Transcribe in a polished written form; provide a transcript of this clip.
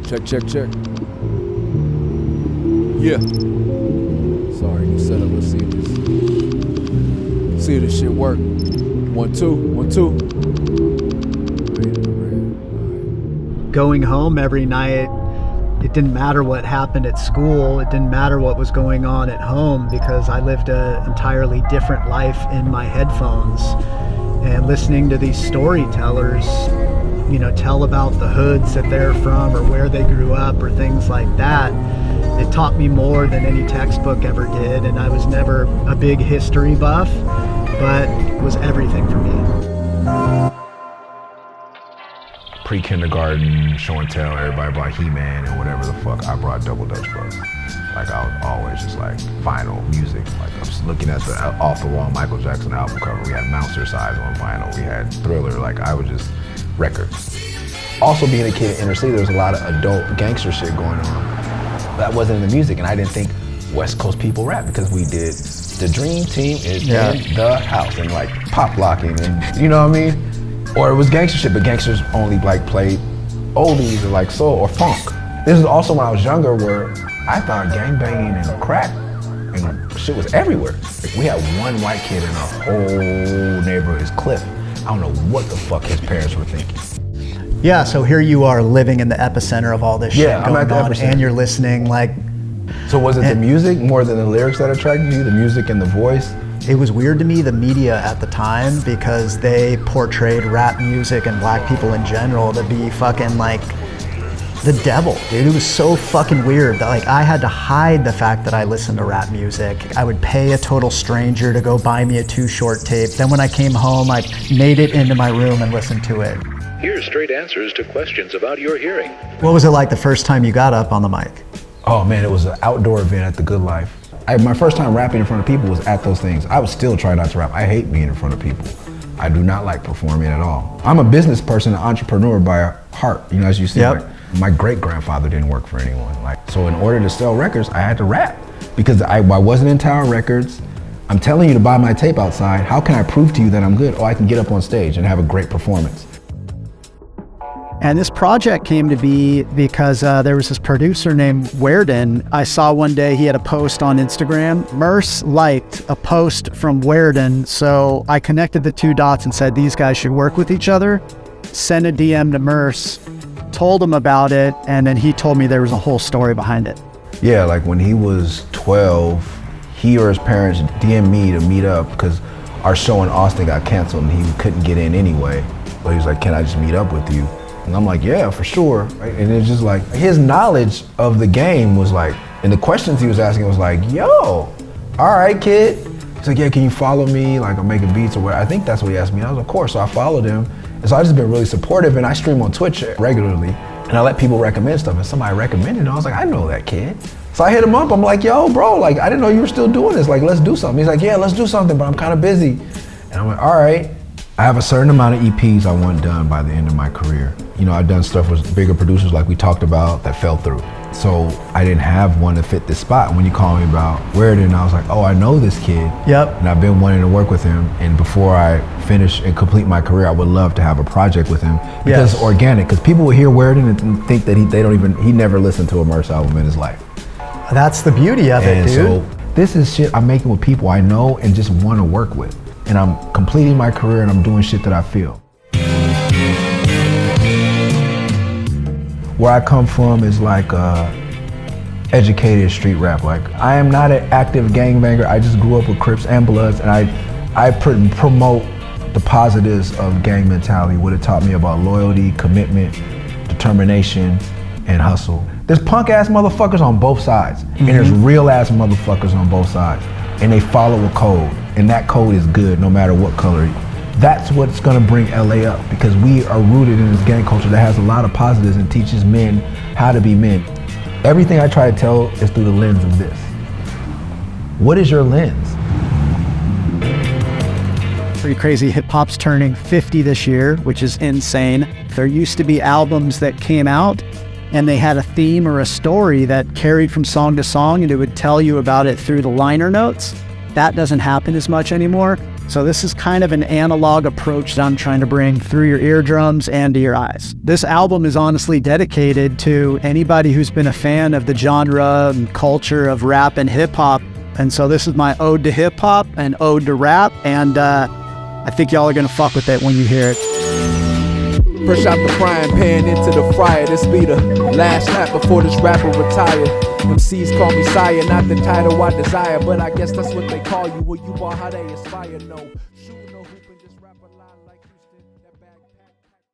Check, check, check. Yeah. Sorry, new setup. Let's see if this shit work. 1, 2, 1, 2. Going home every night, it didn't matter what happened at school. It didn't matter what was going on at home because I lived an entirely different life in my headphones. And listening to these storytellers, you know, tell about the hoods that they're from or where they grew up or things like that, it taught me more than any textbook ever did. And I was never a big history buff, but it was everything for me. Pre-kindergarten, show and tell, everybody brought He-Man and whatever the fuck. I brought Double Dutch Bro. Like I was always just like vinyl music. Like I was looking at the off-the-wall Michael Jackson album cover. We had Monster Size on vinyl. We had Thriller. Like I was just records. Also being a kid in inner city, there was a lot of adult gangster shit going on. That wasn't in the music, and I didn't think West Coast people rap because we did the Dream Team is in the house and like pop locking and you know what I mean? Or it was gangster shit, but gangsters only like played oldies or like soul or funk. This is also when I was younger where I thought gangbanging and crack and shit was everywhere. Like we had one white kid in our whole neighborhood, is Cliff. I don't know what the fuck his parents were thinking. Yeah, so here you are living in the epicenter of all this shit going on, and you're listening like... So was it the music more than the lyrics that attracted you, the music and the voice? It was weird to me, the media at the time, because they portrayed rap music and black people in general to be fucking like the devil, dude. It was so fucking weird that like I had to hide the fact that I listened to rap music. I would pay a total stranger to go buy me a Too Short tape. Then when I came home, I made it into my room and listened to it. Here's straight answers to questions about your hearing. What was it like the first time you got up on the mic? Oh man, it was an outdoor event at the Good Life. My first time rapping in front of people was at those things. I would still try not to rap. I hate being in front of people. I do not like performing at all. I'm a business person, an entrepreneur by heart. You know, as you see, like, my great-grandfather didn't work for anyone. Like, so in order to sell records, I had to rap because I wasn't in Tower Records. I'm telling you to buy my tape outside. How can I prove to you that I'm good? Oh, I can get up on stage and have a great performance. And this project came to be because there was this producer named Wiardon. I saw one day he had a post on Instagram. Murs liked a post from Wiardon, so I connected the two dots and said these guys should work with each other. Sent a DM to Murs, told him about it, and then he told me there was a whole story behind it. Yeah, like when he was 12, he or his parents DM'd me to meet up because our show in Austin got canceled and he couldn't get in anyway. So he was like, can I just meet up with you? And I'm like, yeah, for sure. Right? And it's just like, his knowledge of the game was like, and the questions he was asking was like, yo, all right, kid. He's like, yeah, can you follow me? Like, I'm making beats or what? I think that's what he asked me. I was like, of course, so I followed him. And so I just been really supportive, and I stream on Twitch regularly, and I let people recommend stuff, and somebody recommended it. I was like, I know that kid. So I hit him up, I'm like, yo, bro, like, I didn't know you were still doing this. Like, let's do something. He's like, yeah, let's do something, but I'm kind of busy. And I'm like, all right. I have a certain amount of EPs I want done by the end of my career. You know, I've done stuff with bigger producers like we talked about that fell through. So I didn't have one to fit this spot. When you called me about Wiardon, I was like, oh, I know this kid. Yep. And I've been wanting to work with him. And before I finish and complete my career, I would love to have a project with him because it's organic. Because people will hear Wiardon and think that he never listened to a Murs album in his life. That's the beauty of it, dude. So this is shit I'm making with people I know and just want to work with. And I'm completing my career and I'm doing shit that I feel. Where I come from is like educated street rap. Like I am not an active gangbanger. I just grew up with Crips and Bloods, and I promote the positives of gang mentality, what it taught me about loyalty, commitment, determination, and hustle. There's punk ass motherfuckers on both sides, and there's real ass motherfuckers on both sides, and they follow a code. And that code is good no matter what color. That's what's gonna bring LA up because we are rooted in this gang culture that has a lot of positives and teaches men how to be men. Everything I try to tell is through the lens of this. What is your lens? Pretty crazy. Hip hop's turning 50 this year, which is insane. There used to be albums that came out and they had a theme or a story that carried from song to song and it would tell you about it through the liner notes. That doesn't happen as much anymore. So this is kind of an analog approach that I'm trying to bring through your eardrums and to your eyes. This album is honestly dedicated to anybody who's been a fan of the genre and culture of rap and hip hop. And so this is my ode to hip hop and ode to rap. And I think y'all are gonna fuck with it when you hear it. Fresh out the frying pan into the fryer. This be the last lap before this rapper retire. MCs call me sire, not the title I desire, but I guess that's what they call you. Will you ball how they aspire? No.